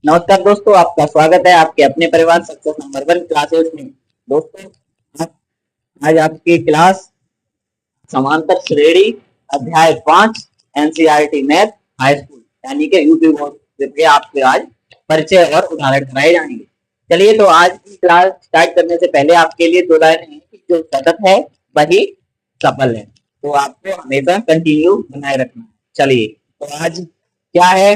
नमस्कार दोस्तों, आपका स्वागत है आपके अपने परिवार सक्सेस नंबर 1 क्लासेस में। दोस्तों, आज आपकी क्लास समांतर श्रेणी अध्याय 5 एनसीईआरटी मैथ हाई स्कूल यानी कि यूपी बोर्ड के आपसे आज परिचय और उदाहरण कराए जाएंगे। चलिए, तो आज की क्लास स्टार्ट करने से पहले आपके लिए दो लाइन है कि जो सतत है वही सफल है, तो आपको हमेशा कंटिन्यू बनाए रखना है। चलिए, तो आज क्या है,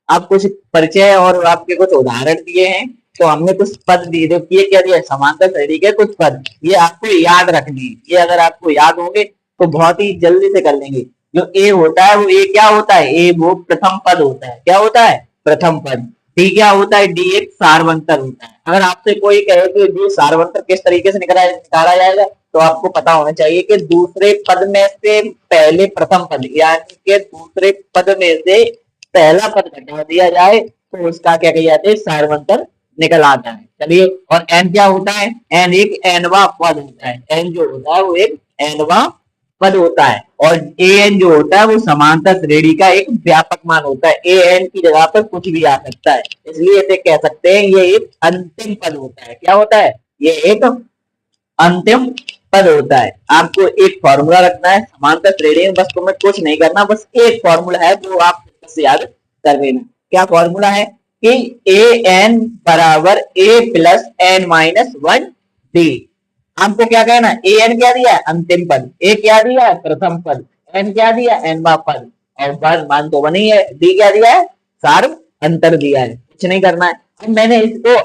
आप कुछ परिचय और आपके कुछ उदाहरण दिए हैं। तो हमने कुछ पद दिए, देखिए क्या दिया, समांतर श्रेणी के कुछ पद, ये आपको याद रखने हैं। ये अगर आपको याद होंगे तो बहुत ही जल्दी से कर लेंगे। जो ए होता है वो ए क्या होता है, ए वो प्रथम पद होता है। क्या होता है? प्रथम पद। डी क्या होता है? डी एक सारवंतर होता है। अगर आपसे कोई कहे कि डी सारवंतर किस तरीके से निकाला जाएगा, तो आपको पता होना चाहिए कि दूसरे पद में से पहले प्रथम पद यानी कि दूसरे पद में से पहला पद घटा दिया जाए तो उसका क्या कही जाती है, सारवंतर निकल आता है। चलिए, और एन क्या होता है? एन एक एनवा पद होता है। एन जो होता है वो एक एनवा पद होता है। और ए एन जो होता है वो समांतर श्रेणी का एक व्यापक मान होता है। ए एन की जगह पर कुछ भी आ सकता है, इसलिए इसे कह सकते हैं ये एक अंतिम पद होता है। क्या होता है? ये एक अंतिम पद होता है। आपको एक फॉर्मूला रखना है समांतर श्रेणी में, बस तुम्हें कुछ नहीं करना, बस एक फॉर्मूला है जो आप याद कर लेना। क्या फॉर्मूला है कि ए एन बराबर ए प्लस एन माइनस 1 डी। आपको क्या कहना है? ए एन क्या दिया है? अंतिम पद। ए क्या दिया है? प्रथम पद। एन क्या दिया? एनवा पद। और मान तो बनी है। डी क्या दिया है? सार्व अंतर दिया है। कुछ नहीं करना है। अब मैंने इसको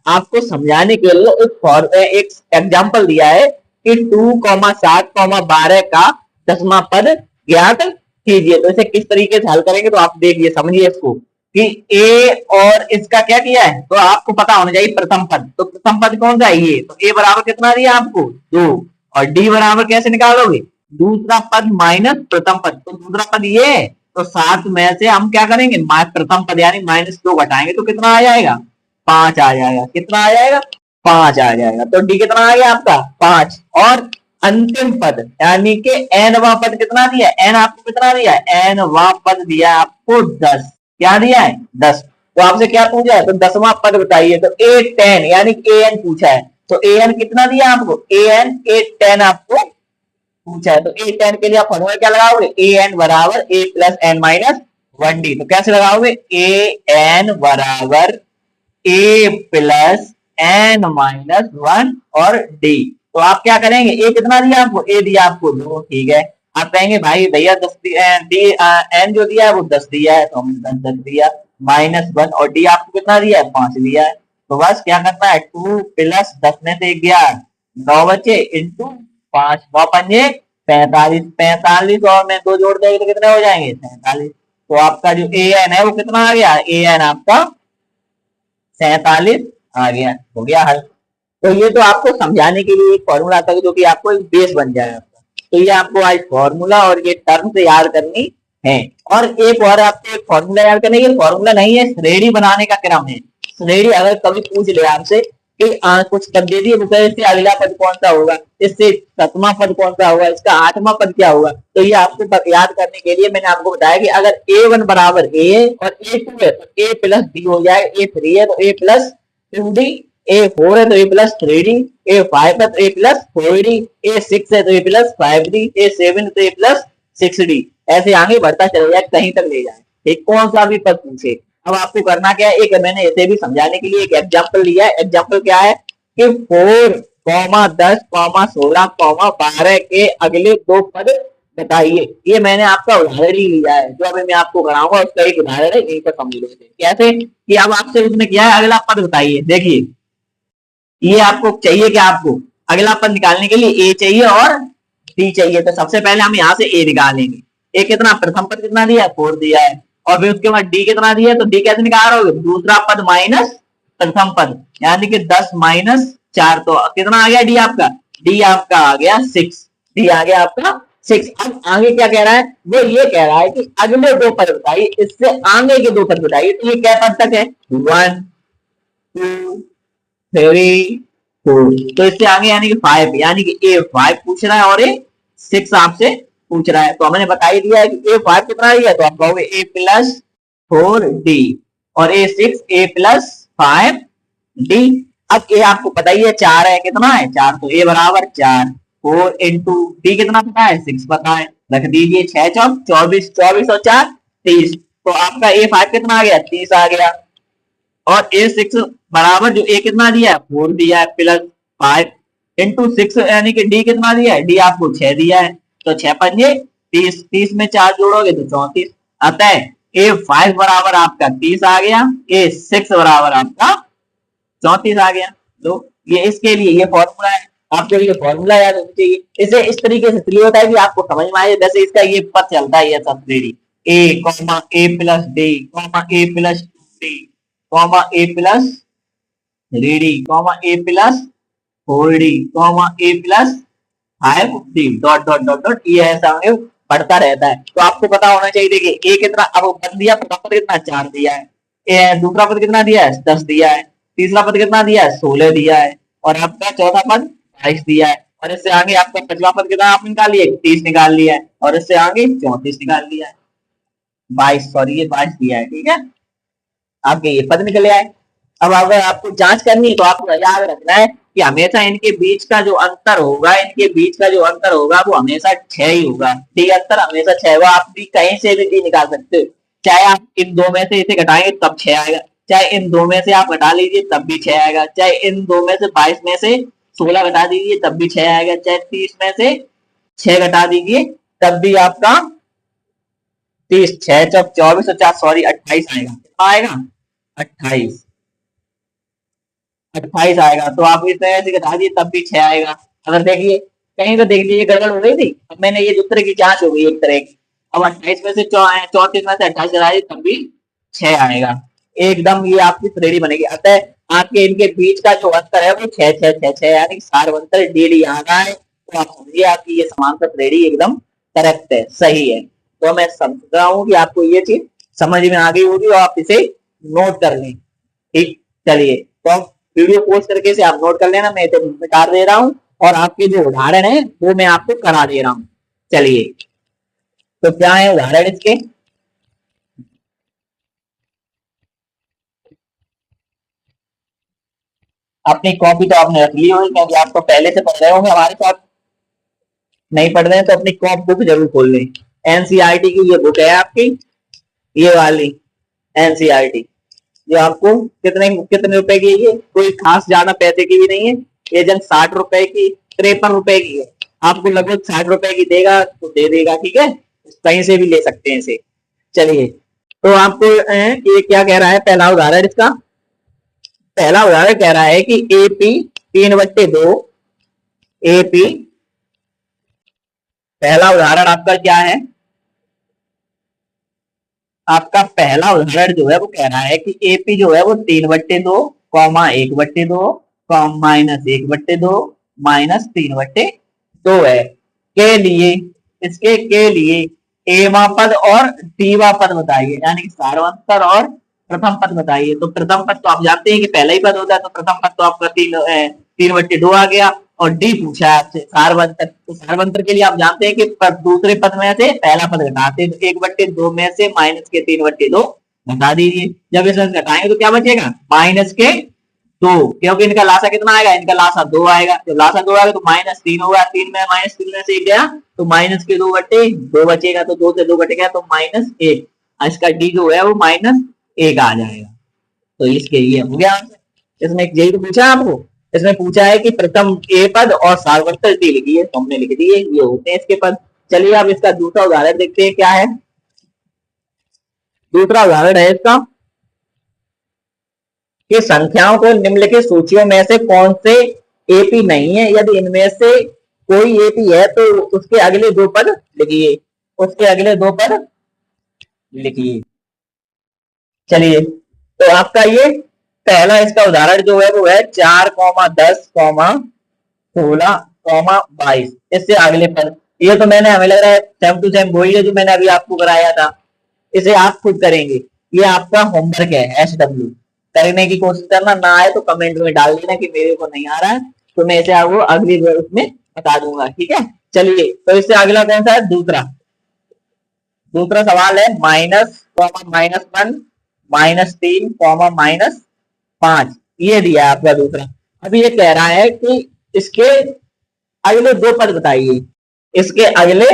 आपको समझाने के लिए एक एग्जाम्पल दिया है कि 2,7,12 का 10वां पद ज्ञात कीजिए। तो इसे किस तरीके से हल करेंगे, तो आप देखिए, समझिए इसको कि ए और इसका क्या किया है। तो आपको पता होना चाहिए प्रथम पद। तो प्रथम पद कौन सा है? ये। तो ए बराबर कितना दिया आपको? 2। और डी बराबर कैसे निकालोगे? दूसरा पद माइनस प्रथम पद। तो दूसरा पद ये है, तो 7 में से हम क्या करेंगे, प्रथम पद यानी -2 घटाएंगे तो कितना आ जाएगा? 5 आ जाएगा। कितना आ जाएगा? 5 आ जाएगा। तो डी कितना आ गया आपका? 5। और अंतिम पद यानी कि एनवा पद कितना दिया? एन आपको कितना दिया? एनवा पद दिया आपको 10। क्या दिया है? 10। तो आपसे क्या पूछा है? तो 10वां पद बताइए। तो ए 10 यानी ए एन पूछा है। तो ए एन कितना दिया आपको? ए एन ए 10 आपको पूछा है। तो ए 10 के लिए आप फॉर्मूला क्या लगाओगे? ए एन बराबर ए प्लस एन माइनस 1 डी। तो कैसे लगाओगे? ए एन बराबर ए प्लस एन माइनस 1 और डी। तो आप क्या करेंगे? ए कितना दिया आपको? ए दिया आपको 2। ठीक है, आप कहेंगे भाई भैया 10 डी एन जो दिया है वो 10 दिया है, तो हमने 10 दिया -1 और डी आपको कितना दिया है? 5 दिया है। तो बस क्या करना है, 2 प्लस 10 में से 11 9 बचे इंटू 5 9 पंजे 45 45 और में 2 जोड़ देंगे तो कितने हो जाएंगे? 47। तो आपका जो ए एन है वो कितना आ गया? ए एन आपका 47 आ गया। हो गया हल। तो ये तो आपको समझाने के लिए एक फॉर्मूला था जो कि आपको एक बेस बन जाए आपका। तो ये आपको आज फॉर्मूला और ये टर्म से याद करनी है। और एक और आपको एक फॉर्मूला याद करना है। ये फॉर्मूला नहीं है, श्रेणी बनाने का क्रम है। श्रेणी अगर कभी पूछ ले आपसे कि कुछ पद दे दिए, तो इससे अगला पद कौन सा होगा, इससे 7वां पद कौन सा होगा, इसका 8वां पद क्या होगा, तो ये आपको याद करने के लिए मैंने आपको बताया कि अगर A1 बराबर A और A2 है तो A प्लस D हो जाए। A3 है तो A प्लस 2D, A4 है तो A प्लस 3D, A5 है तो A प्लस 4D, A6 है तो A प्लस 5D, A7 है तो A प्लस 6D। ऐसे आगे बढ़ता चले जाए, कहीं तक ले जाए। ठीक, कौन सा भी पद पूछे। अब आपको करना क्या है, एक मैंने इसे भी समझाने के लिए एक एग्जाम्पल लिया है। एग्जाम्पल क्या है कि 4, 10, 16, 12 के अगले 2 पद बताइए। ये मैंने आपका उदाहरण ही लिया है, जो अभी मैं आपको कराऊंगा उसका एक उदाहरण है, यही समझ लो। कैसे कि अब आपसे उसने किया है अगला पद बताइए। देखिए, ये आपको चाहिए कि आपको अगला पद निकालने के लिए ए चाहिए और डी चाहिए। तो सबसे पहले हम यहाँ से ए निकालेंगे। ए कितना? प्रथम पद कितना दिया है? 4 दिया है। और फिर उसके बाद डी कितना दिया है? तो डी कैसे निकाल रहे हो? दूसरा पद माइनस प्रथम पद यानी कि 10 माइनस 4। तो कितना आ गया डी आपका? डी आपका आ गया 6। डी आ गया आपका 6। अब आगे क्या कह रहा है? वो ये कह रहा है कि अगले 2 पद बताइए, इससे आगे के 2 पद बताइए। तो ये क्या पद तक है? 1 2 3 4। तो इससे आगे यानी कि 5, यानी कि A5 पूछ रहा है और A6 आपसे पूछ रहा है। तो हमने बता ही दिया है कि A5 कितना है, तो आप कहोगे A प्लस 4D और A6A+5D। अब ए आपको पता ही है 4 है, कितना है 4, तो ए बराबर 4, 4 इंटू डी कितना पता है 6 पता है, रख दीजिए 6 चौक 24, 24 और 4 30, तो आपका A5 कितना आ गया 30 आ गया। और A6 बराबर जो ए कितना दिया है 4 दिया है प्लस 5 इंटू 6 यानी कि डी कितना दिया है, डी आपको 6 दिया है, तो 6 पंजे 30, 30 में 4 जोड़ोगे तो 34, अतः A5 बराबर आपका 30 आ गया, A6 बराबर आपका 34 आ गया। तो ये इसके लिए ये फॉर्मूला है, आपको ये फॉर्मूला याद होना चाहिए। इसे इस तरीके से इसलिए होता है कि आपको समझ में आए, जैसे इसका ये पद चलता है ये सब ready A, A+D, A+डी, A+3D, A+4D, dot dot dot dot, ये ऐसा बढ़ता रहता है। तो आपको पता होना चाहिए, देखिए ए कितना अब बन दिया, प्रथम पद कितना 4 दिया है, दूसरा पद कितना दिया है 10 दिया है, तीसरा पद कितना दिया है 16 दिया है, और आपका चौथा पद 22 दिया है, और इससे आगे आपका पांचवा पद कितना आप निकाल लिए 30 निकाल लिया है, और इससे आगे 34 निकाल लिया है, 22 सॉरी ये 22 दिया है, ठीक है, आपके ये पद निकले आए। अब अगर आपको जांच करनी है तो आपको याद रखना है कि हमेशा इनके बीच का जो अंतर होगा, इनके बीच का जो अंतर होगा वो हमेशा 6 ही होगा, डी अंतर हमेशा 6 होगा। आप भी कहीं से भी डी निकाल सकते हो, चाहे आप इन दो में से इसे घटाएंगे तब 6 आएगा, चाहे इन दो में से आप घटा लीजिए तब भी 6 आएगा, चाहे इन दो में से 22 में से 16 घटा दीजिए तब भी 6 आएगा, चाहे 30 में से 6 घटा दीजिए तब भी आपका 30, 6 चौक 24 और 4 सॉरी 28 आएगा, कितना आएगा 28, 28 आएगा। तो आप इस तरह से घटा दिए तब भी 6 आएगा। अगर देखिए कहीं तो देख लीजिए गड़बड़ हो गई थी, अब मैंने ये दूसरे की जांच हो गई एक तरह की, अब 28 में से 34 में से 28 घटा दिए तब भी 6 आएगा, एकदम ये आपकी श्रेणी बनेगी। अतः आपके इनके बीच का जो अंतर है वो 6 6 6 6 यानी सार्वंतर डेली आना है, तो आप समझिए आपकी ये समांतर श्रेणी एकदम करेक्ट है, सही है। तो मैं समझ रहा हूँ कि आपको ये चीज समझ में आ गई होगी और आप इसे नोट कर लें, ठीक। चलिए तो वीडियो पोस्ट करके से आप नोट कर लेना, मैं इसे मिटा दे रहा हूँ और आपके जो उदाहरण है वो मैं आपको करा दे रहा हूँ। चलिए तो क्या है उदाहरण इसके, अपनी कॉपी तो आपने रख ली होगी क्योंकि आप तो पहले से पढ़ रहे होंगे हमारे साथ, नहीं पढ़ रहे हैं तो अपनी कॉप बुक जरूर खोल लें। एनसीईआरटी की ये बुक है आपकी, ये वाली एनसीईआरटी, जो आपको कितने कितने रुपए की है, ये कोई खास ज्यादा पैसे की भी नहीं है, ये जन 60 रुपए की 53 रुपए की है, आपको लगभग 60 रुपए की देगा तो दे देगा, ठीक है, कहीं से भी ले सकते हैं इसे। चलिए तो आपको ये क्या कह रहा है, पहला उदाहरण इसका, पहला उदाहरण कह रहा है कि एपी 3/2, एपी पहला उदाहरण आपका क्या है, आपका पहला उदाहरण जो है वो कह रहा है कि एपी जो है वो 3/2 कॉमा 1/2 माइनस 1/2 माइनस 3/2 है, के लिए इसके के लिए एवा पद और डीवा पद बताइए, यानी कि सार्वंतर और प्रथम पद बताइए। तो प्रथम पद तो आप जानते हैं कि पहला ही पद होता है, तो प्रथम पद तो आपका 3/2 आ गया, और डी पूछा है आपसे सार्वंतर, तो सार्वंतर के लिए आप जानते हैं कि दूसरे पद में से पहला पद घटाते हैं, तो 1/2 में से माइनस के 3/2 घटा दीजिए, जब इसे घटाएंगे तो क्या बचेगा माइनस के 2, क्योंकि इनका लासा कितना आएगा, इनका लासा 2 आएगा, जब लासा 2 आएगा तो -3 होगा, 3 में -3 में से 1 गया तो माइनस के 2/2 बचेगा, तो 2 से 2 घट गया तो -1, इसका डी जो है वो -1 आ जाएगा। तो इसके लिए हो गया आंसर। इसमें यही तो पूछा आपको, इसमें पूछा है कि प्रथम ए पद और सार्वत्रिक डी लिखिए, तो हमने लिख दिए, ये होते हैं इसके पद। चलिए अब इसका दूसरा उदाहरण देखते हैं क्या है। दूसरा उदाहरण है इसका कि संख्याओं को निम्नलिखित सूचियों में से कौन से एपी नहीं है, यदि इनमें से कोई एपी है तो उसके अगले 2 पद लिखिए, उसके अगले 2 पद लिखिए। चलिए तो आपका ये पहला इसका उदाहरण जो है वो है 4,10,16,22, इससे अगले पद, ये तो मैंने हमें लग रहा है सेम टू सेम वही है जो मैंने अभी आपको कराया था, इसे आप खुद करेंगे, ये आपका होमवर्क है SW, करने की कोशिश करना, ना आए तो कमेंट में डाल देना कि मेरे को नहीं आ रहा है, तो मैं इसे आपको अगली उसमें बता दूंगा, ठीक है। चलिए तो इससे अगला कौन सा है, दूसरा सवाल है -(-1) -3, -5 ये दिया है आपका दूसरा। अब ये कह रहा है कि इसके अगले दो पद बताइए, इसके अगले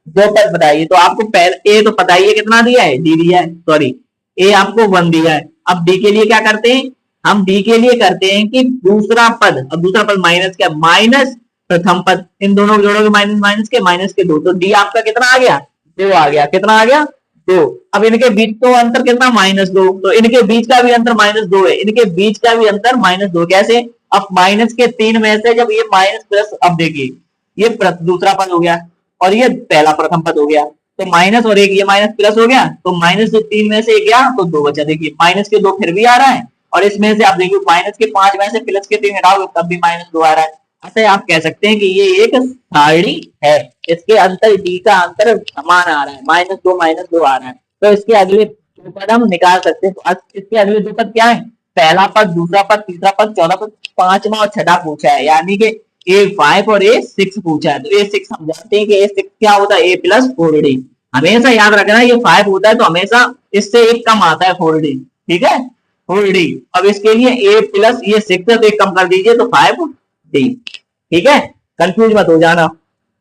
दो पद बताइए। तो आपको पहले ए तो पता ही है कितना दिया है, डी दिया है, सॉरी ए आपको 1 दिया है। अब डी के लिए क्या करते हैं, हम डी के लिए करते हैं कि दूसरा पद, अब दूसरा पद माइनस क्या, माइनस प्रथम पद, इन दोनों को जोड़ोगे माइनस माइनस के माइनस के 2, तो डी आपका कितना आ गया, 2 आ गया। कितना आ गया, 2। अब इनके बीच का अंतर कितना, -2, तो इनके बीच का भी अंतर -2 है, इनके बीच का भी अंतर -2। कैसे, अब माइनस के 3 में से जब ये माइनस प्लस, अब देखिए ये दूसरा पद हो गया और ये पहला प्रथम पद हो गया, तो माइनस और एक ये माइनस प्लस हो गया, तो -3 में से एक गया तो 2 बचा। देखिए माइनस के 2 फिर भी आ रहा है, और इसमें से आप देखिए माइनस के 5 में से प्लस के 3 हटाओगे तब भी -2 आ रहा है। अतः आप कह सकते हैं कि ये एक सारणी है, इसके अंतर डी का अंतर समान आ रहा है, -2 आ रहा है। तो इसके अगले दो पद हम निकाल सकते हैं। तो इसके अगले दो पद क्या है, पहला पद, दूसरा पद, तीसरा पद, चौथा पद, पांचवा और छठा पूछा है, यानी कि A5 और A6 पूछा है। तो A6 हम जानते हैं कि A6 क्या होता है, A प्लस 4D। हमेशा याद रखना ये 5 होता है तो हमेशा इससे एक कम आता है 4D, ठीक है, 4D। अब इसके लिए A प्लस ये 6 है तो एक कम कर दीजिए तो 5D, ठीक है, कंफ्यूज मत हो जाना।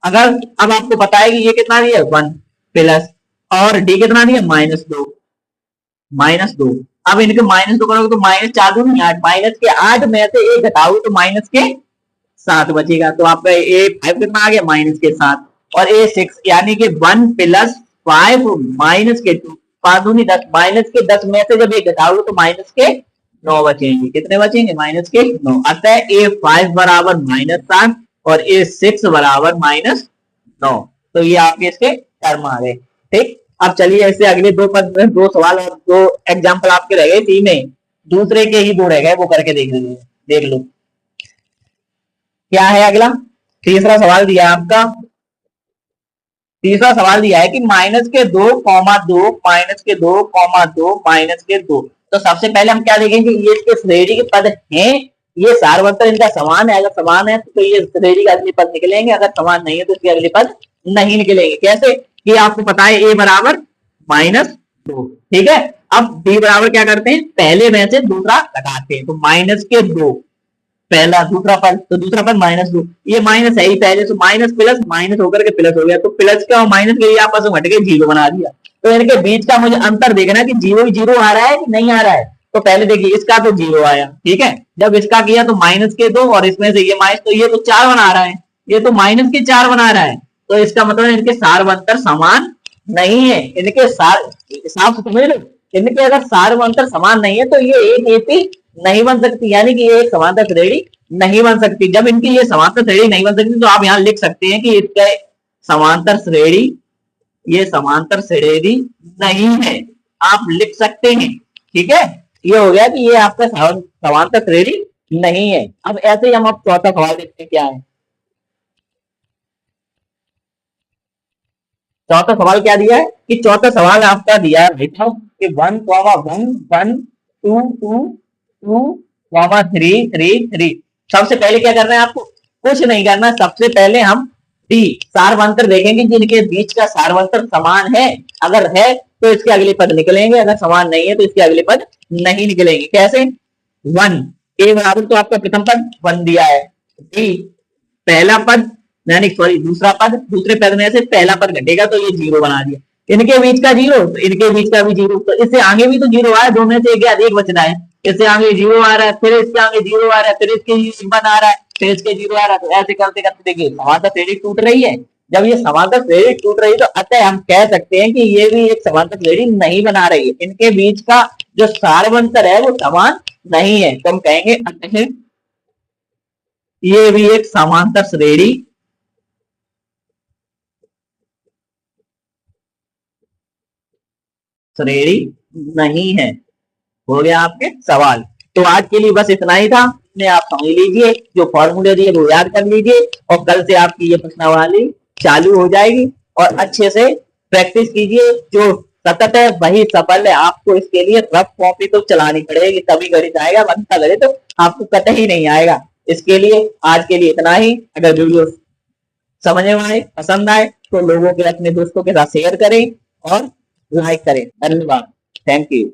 अगर अब आपको पता है कि ये कितना दिया, 1 प्लस और D कितना दिया, -2। अब इनके -2 करोगे तो -4 दूनी 8, माइनस के 8 में से एक घटाओगे तो माइनस के 7 बचेगा। तो आपका A5 कितना आ गया, -7, और A6 यानी कि 1 प्लस 5 माइनस के 2, 5 दूनी 10, माइनस के 10 में से जब ये घटाओगे तो माइनस के 9 बचेंगे। कितने बचेंगे, -9। अतः A5 बराबर -7 और A6 बराबर -9। तो ये आपके इसके टर्म आ गए, ठीक। अब चलिए इससे अगले दो पद में 2 सवाल और 2 एग्जाम्पल आपके रह गए, 3 नहीं दूसरे के ही 2 रह गए, वो करके देख लीजिए, देख लो क्या है अगला। तीसरा सवाल दिया है आपका, तीसरा सवाल दिया है कि -2, 2, -2, -2। तो सबसे पहले हम क्या देखेंगे, ये इसके श्रेणी के पद हैं, ये सारवंतर इनका समान है, अगर समान है तो ये श्रेणी का अगले पद निकलेंगे, अगर समान नहीं है तो इसके अगले पद नहीं निकलेंगे। कैसे, कि आपको पता है a बराबर -2, ठीक है। अब b बराबर क्या करते हैं, पहले में से दूसरा घटाते हैं, तो -2 पहला, दूसरा पद, तो दूसरा पद -2, ये माइनस है ही पहले, तो माइनस प्लस माइनस होकर के प्लस हो गया, तो प्लस का और माइनस के लिए आपस में घट के 0 बना दिया। तो इनके बीच का मुझे अंतर देखना कि 0 आ रहा है कि नहीं आ रहा है। तो पहले देखिए इसका तो 0 आया, ठीक है, जब इसका किया तो -2 और इसमें से ये माइनस, तो ये तो 4 बना रहा है, ये तो -4 बना रहा है। तो इसका मतलब इनके सारवंतर समान नहीं है, इनके सार हिसाब से समझ लो, इनके अगर सारवंतर समान नहीं है तो ये एक एपी नहीं बन सकती, यानी कि ये एक समांतर श्रेणी नहीं बन सकती। जब इनकी ये समांतर श्रेणी नहीं बन सकती तो आप यहाँ लिख सकते हैं कि इसका समांतर श्रेणी, ये समांतर श्रेणी नहीं है, आप लिख सकते हैं, ठीक है। ये हो गया कि ये आपका समांतर श्रेणी नहीं है। अब ऐसे ही हम अब चौथा सवाल देखते हैं क्या है। चौथा सवाल क्या दिया है, कि चौथा सवाल आपका दिया है भाई साहब कि 1, 1, 1, 2, 2, 2, 3, 3, 3। सबसे पहले क्या करना है आपको, कुछ नहीं करना, सबसे पहले हम डी सारवंतर देखेंगे जिनके बीच का सारवंतर समान है, अगर है तो इसके अगले पद निकलेंगे, अगर समान नहीं है तो इसके अगले पद नहीं निकलेंगे। कैसे, 1 ए बराबर तो आपका प्रथम पद 1 दिया है, डी पहला पद यानी सॉरी दूसरा पद, दूसरे पद में से पहला पद घटेगा तो ये 0 बना दिया, इनके बीच का 0 तो इनके बीच का भी 0, तो इससे आगे भी तो 0 आया, दो में से एक बचना है, इससे आगे 0 आ रहा है, फिर इसके आगे 0 आ रहा है, फिर इसके 1 आ रहा है, फिर इसके 0 आ रहा है। तो ऐसे करते करते देखिए समांतर श्रेणी टूट रही है। जब ये समांतर श्रेणी टूट रही है तो अतः हम कह सकते हैं कि ये भी एक समांतर श्रेणी नहीं बना रही है, इनके बीच का जो सारवंतर है वो समान नहीं है, तो हम कहेंगे अतः ये भी एक समांतर श्रेणी नहीं है। हो गया आपके सवाल। तो आज के लिए बस इतना ही था, इसमें आप समझ लीजिए, जो फॉर्मूले दिए वो याद कर लीजिए, और कल से आपकी ये प्रश्नावली चालू हो जाएगी और अच्छे से प्रैक्टिस कीजिए। जो सतत है वही सफल है, आपको इसके लिए रफ कॉपी तो चलानी पड़ेगी तभी गणित आएगा, वरना गणित तो आपको कतई नहीं आएगा। इसके लिए आज के लिए इतना ही। अगर वीडियो समझ में आए, पसंद आए तो लोगों के अपने दोस्तों के साथ शेयर करें और लाइक करें। धन्यवाद, थैंक यू।